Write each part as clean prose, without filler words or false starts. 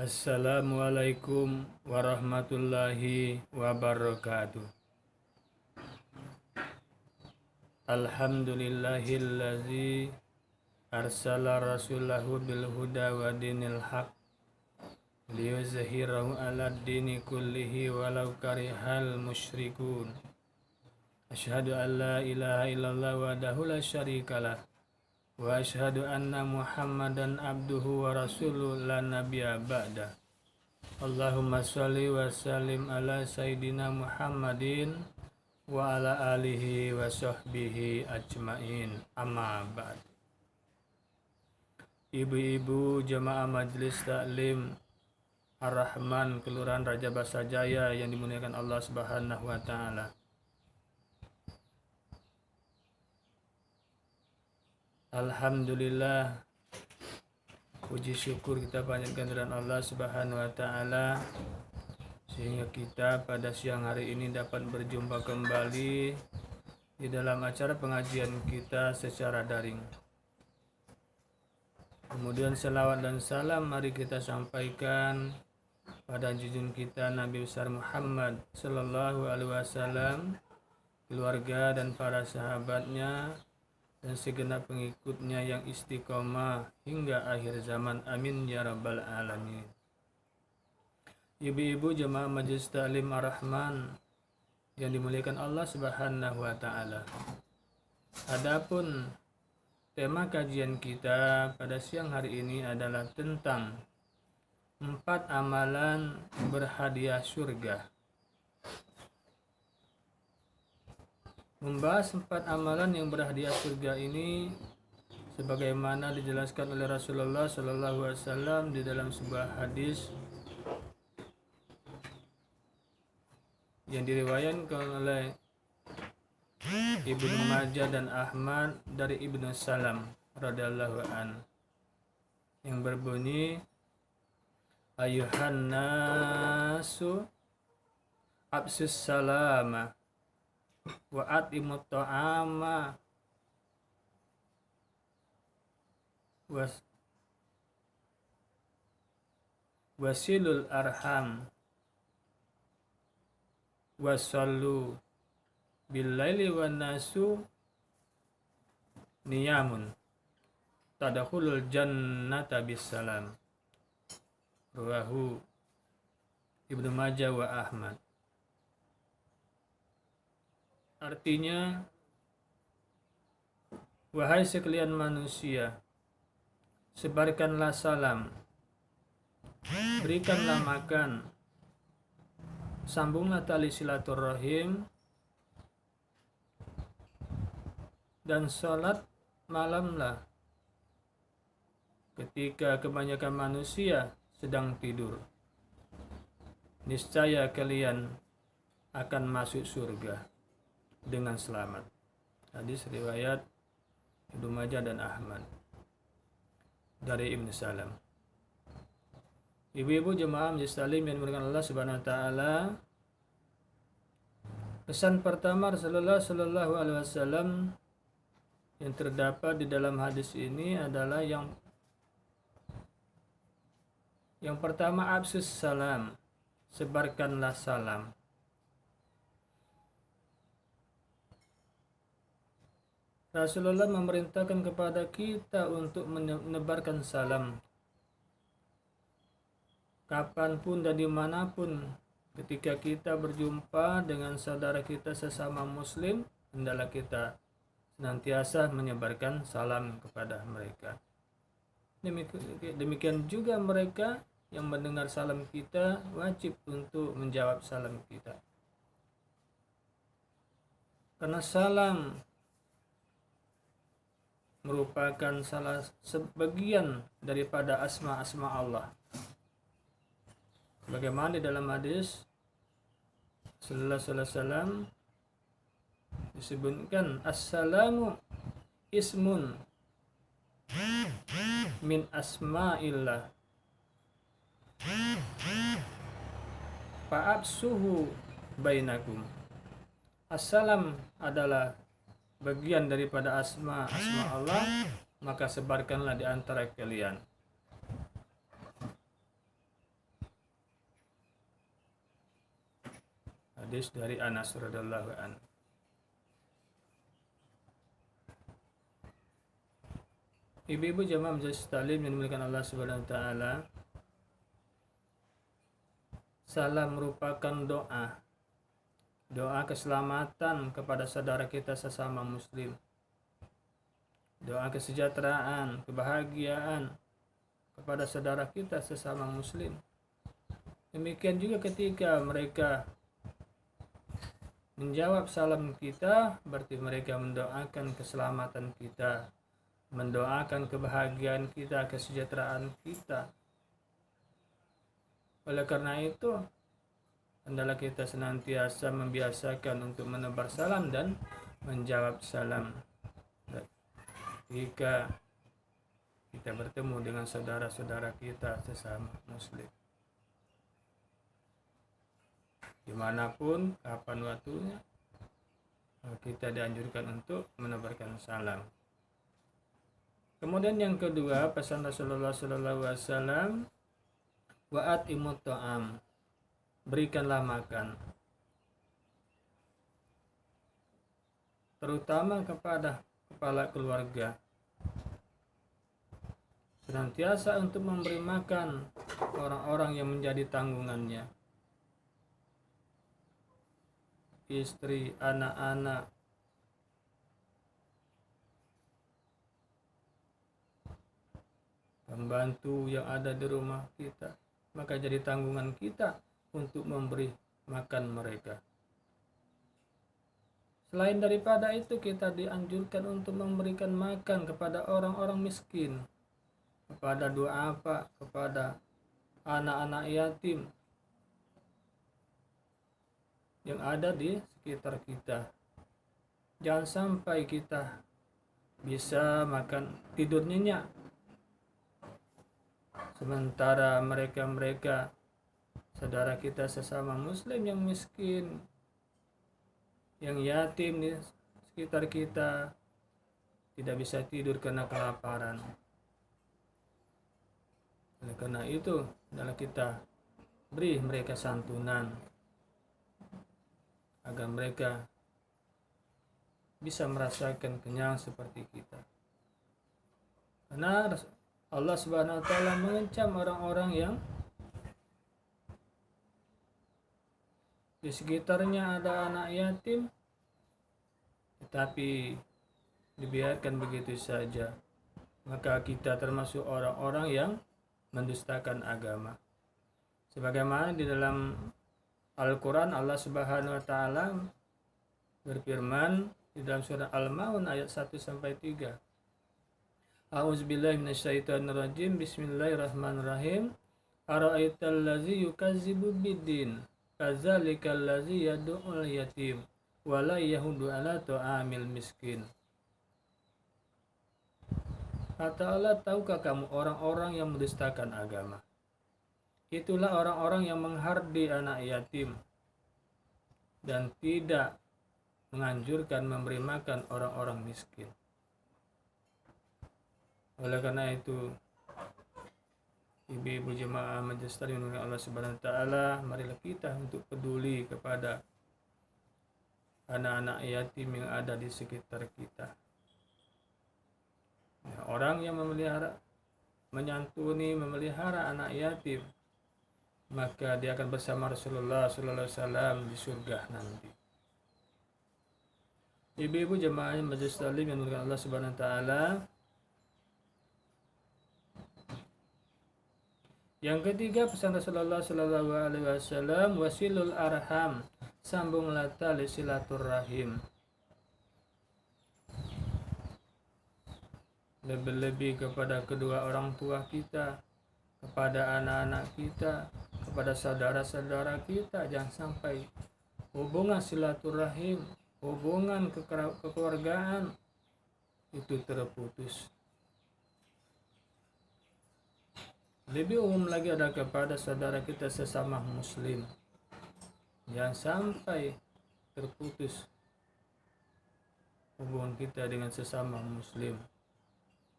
Assalamualaikum warahmatullahi wabarakatuh. Alhamdulillahillazi arsala rasulahu bil huda wa dinil haq liyuzhirahu ala dini kullihi walau karihal musyrikun. Asyhadu an la ilaha illallah wahdahu la syarikalah wa asyhadu anna Muhammadan abduhu wa rasuluhu la nabiyya ba'da. Allahumma sholli wa sallim ala sayyidina Muhammadin wa ala alihi wa sahbihi ajmain. Amma ba'd. Ibu-ibu jemaah Majelis Taklim Ar-Rahman Kelurahan Raja Basa Jaya yang dimuliakan Allah Subhanahu wa taala. Alhamdulillah, puji syukur kita panjatkan kepada Allah Subhanahu wa taala sehingga kita pada siang hari ini dapat berjumpa kembali di dalam acara pengajian kita secara daring. Kemudian selawat dan salam mari kita sampaikan pada junjungan kita Nabi besar Muhammad sallallahu alaihi wasallam, keluarga dan para sahabatnya dan segenap pengikutnya yang istiqomah hingga akhir zaman. Amin ya rabbal alamin. Ibu-ibu jemaah Majelis Taklim Ar-Rahman yang dimuliakan Allah Subhanahu wa taala. Adapun tema kajian kita pada siang hari ini adalah tentang 4 amalan berhadiah surga. Membahas 4 amalan yang berhadiah surga ini sebagaimana dijelaskan oleh Rasulullah sallallahu alaihi wasallam di dalam sebuah hadis yang diriwayatkan oleh Ibnu Majah dan Ahmad dari Ibnu Salam radhiyallahu an yang berbunyi, ayuhan nasu absus salama wa atimut ta'ama wasilul arham wasallu billaili wan nasu niyamun tadkhulul jannata bisalam. Rawahu Ibnu Majah wa Ahmad. Artinya, wahai sekalian manusia, sebarkanlah salam, berikanlah makan, sambunglah tali silaturahim, dan sholat malamlah ketika kebanyakan manusia sedang tidur. Niscaya kalian akan masuk surga dengan selamat. Hadis riwayat Ibnu Majah dan Ahmad dari Ibnu Salam. Ibu-ibu jemaah Majelis Taklim yang dimuliakan Allah Subhanahu wa taala, pesan pertama Rasulullah sallallahu alaihi wasallam yang terdapat di dalam hadis ini adalah yang pertama, absus salam, sebarkanlah salam. Rasulullah memerintahkan kepada kita untuk menebarkan salam kapanpun dan dimanapun. Ketika kita berjumpa dengan saudara kita sesama muslim, hendaklah kita senantiasa menyebarkan salam kepada mereka. Demikian juga mereka yang mendengar salam kita wajib untuk menjawab salam kita, karena salam merupakan salah sebagian daripada asma-asma Allah. Bagaimana di dalam hadis sallallahu alaihi wasallam disebutkan, assalamu ismun min asma'illah fa'absuhu bainakum. Assalam adalah bagian daripada asma Allah, maka sebarkanlah di antara kalian. hadis dari Anas radhiyallahu anhu. Ibu-ibu jamaah majelis taklim yang dimuliakan Allah Subhanahu wa taala, salam merupakan doa keselamatan kepada saudara kita sesama muslim, doa kesejahteraan, kebahagiaan kepada saudara kita sesama muslim. Demikian juga ketika mereka menjawab salam kita, berarti mereka mendoakan keselamatan kita, mendoakan kebahagiaan kita, kesejahteraan kita. Oleh karena itu, hendaklah kita senantiasa membiasakan untuk menebar salam dan menjawab salam jika kita bertemu dengan saudara-saudara kita sesama muslim. Dimanapun, kapan waktunya, kita dianjurkan untuk menebarkan salam. Kemudian yang kedua, pesan Rasulullah SAW, wa'at imut ta'am, berikanlah makan, terutama kepada kepala keluarga. Senantiasa untuk memberi makan orang-orang yang menjadi tanggungannya, istri, anak-anak, pembantu yang ada di rumah kita. Maka jadi tanggungan kita untuk memberi makan mereka. Selain daripada itu, kita dianjurkan untuk memberikan makan kepada orang-orang miskin, kepada du'afa, kepada anak-anak yatim yang ada di sekitar kita. Jangan sampai kita bisa makan tidur nyenyak, sementara mereka saudara kita sesama muslim yang miskin, yang yatim di sekitar kita, tidak bisa tidur karena kelaparan. Oleh karena itu, adalah kita beri mereka santunan agar mereka bisa merasakan kenyang seperti kita. Karena Allah Subhanahu wa taala mengancam orang-orang yang di sekitarnya ada anak yatim tetapi dibiarkan begitu saja. Maka kita termasuk orang-orang yang mendustakan agama. Sebagaimana di dalam Al-Quran, Allah Subhanahu wa taala berfirman di dalam surah Al-Maun ayat 1-3. A'udzubillahi minasyaitonirrajim. Bismillahirrahmanirrahim. Ara'aital ladzi yukazzibu biddin, fadzalikal ladzi yad'ul yatim wa la yahudu 'ala ta'amil miskin. Kata Allah, tahukah kamu orang-orang yang mendustakan agama? Itulah orang-orang yang menghardi anak yatim dan tidak menganjurkan memberi makan orang-orang miskin. Oleh karena itu, ibu-ibu jemaah majelis taklim Allah Subhanahu wa taala, marilah kita untuk peduli kepada anak-anak yatim yang ada di sekitar kita. Orang yang menyantuni, memelihara anak yatim, maka dia akan bersama Rasulullah SAW di surga nanti. Ibu-ibu jemaah majelis taklim yang dimuliakan Allah Subhanahu wa taala, yang ketiga pesan Rasulullah SAW, wasilul arham, sambunglah tali silaturrahim. Lebih-lebih kepada kedua orang tua kita, kepada anak-anak kita, kepada saudara-saudara kita. Jangan sampai hubungan silaturahim, hubungan kekeluargaan itu terputus. Lebih umum lagi ada kepada saudara kita sesama muslim. Jangan sampai terputus hubungan kita dengan sesama muslim.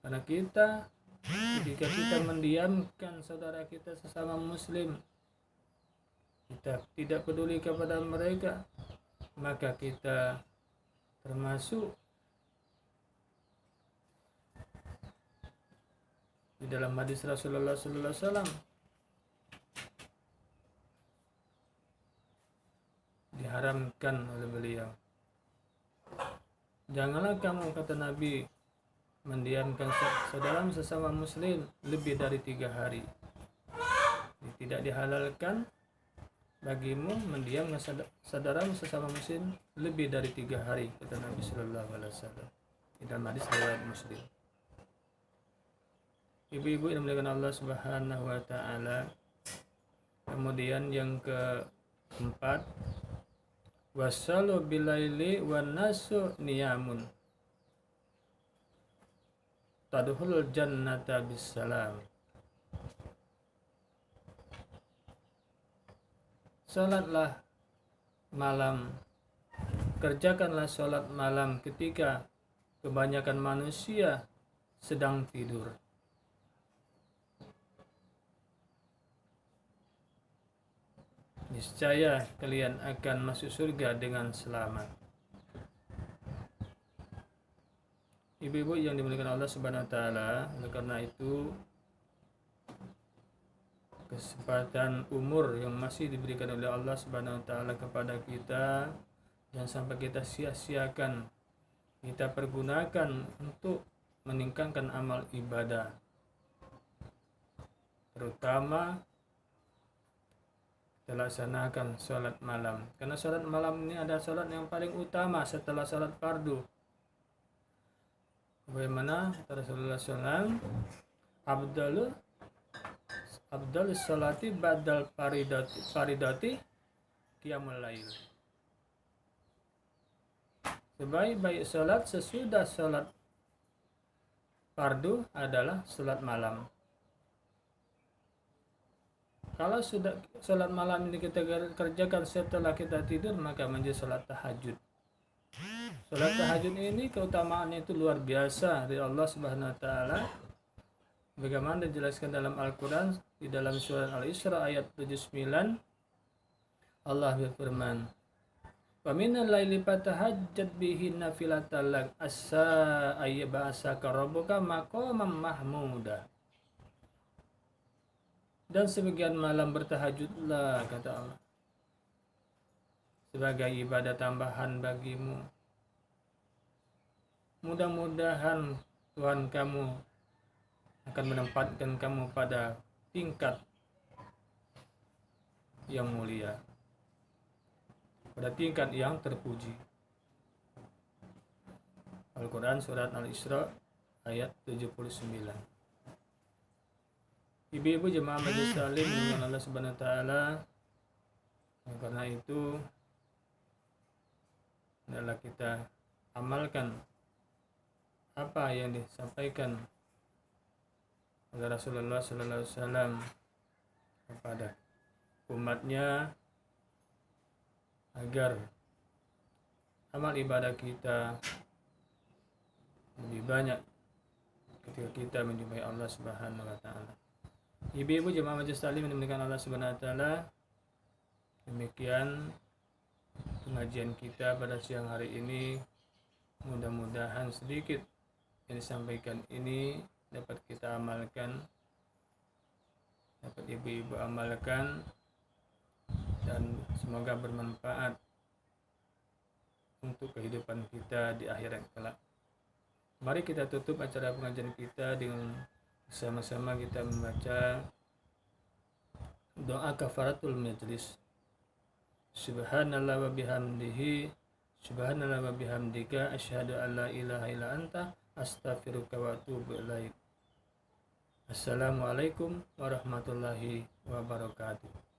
Karena jika kita mendiamkan saudara kita sesama muslim, kita tidak peduli kepada mereka, maka kita termasuk di dalam hadis Rasulullah sallallahu alaihi wasallam diharamkan oleh beliau, janganlah kamu, kata Nabi, mendiamkan saudara sesama muslim lebih dari 3 hari. Tidak dihalalkan bagimu mendiamkan saudara sesama muslim lebih dari 3 hari, kata Nabi sallallahu alaihi wasallam di dalam hadis riwayat Muslim. Ibu-ibu yang dimuliakan Allah Subhanahu wa taala, kemudian yang keempat, wasalu bilaili wan nasu niyamun tadkhulul jannata bisalam. Salatlah malam, kerjakanlah salat malam ketika kebanyakan manusia sedang tidur. Niscaya kalian akan masuk surga dengan selamat. Ibu-ibu yang dimuliakan Allah Subhanahu wa taala, oleh karena itu kesempatan umur yang masih diberikan oleh Allah Subhanahu wa taala kepada kita, jangan sampai kita sia-siakan. Kita pergunakan untuk meningkatkan amal ibadah, terutama kita laksanakan sholat malam, karena sholat malam ini adalah sholat yang paling utama setelah sholat fardu. Bagaimana kata Rasulullah SAW, Abdul sholati badal faridati qiyamul lail. Sebaik-baik sholat sesudah sholat fardu adalah sholat malam. Kalau sudah sholat malam ini kita kerjakan setelah kita tidur, maka menjadi sholat tahajud. Sholat tahajud ini keutamaannya itu luar biasa dari Allah Subhanahu wa taala. Bagaimana dijelaskan dalam Al-Quran di dalam surat Al-Isra ayat 79, Allah berfirman, "Wa minal laili fatahajjat bihi nafilatan lak asa ayyabasaka rabbuka maqaman mahmuda." Dan sebagian malam bertahajudlah, kata Allah, sebagai ibadah tambahan bagimu. Mudah-mudahan Tuhan kamu akan menempatkan kamu pada tingkat yang mulia, pada tingkat yang terpuji. Al-Quran surat Al-Isra ayat 79. Ibu-ibu jemaah majelis taklim dengan Allah Subhanahu wa taala, karena itu adalah kita amalkan apa yang disampaikan oleh Rasulullah sallallahu alaihi wasallam kepada umatnya, agar amal ibadah kita lebih banyak ketika kita menjumpai Allah Subhanahu wa taala. Ibu-ibu jemaah majelis taklim yang dimuliakan Allah Subhanahu wa taala, demikian pengajian kita pada siang hari ini. Mudah-mudahan sedikit yang disampaikan ini dapat kita amalkan, dapat ibu-ibu amalkan, dan semoga bermanfaat untuk kehidupan kita di akhirat kelak. Mari kita tutup acara pengajian kita dengan sama-sama kita membaca doa kafaratul majlis. Subhanallah wa bihamdihi, subhanallah wa bihamdika, asyhadu an la ilaha illa anta, astaghfiruka wa atubu ilaik. Assalamualaikum warahmatullahi wabarakatuh.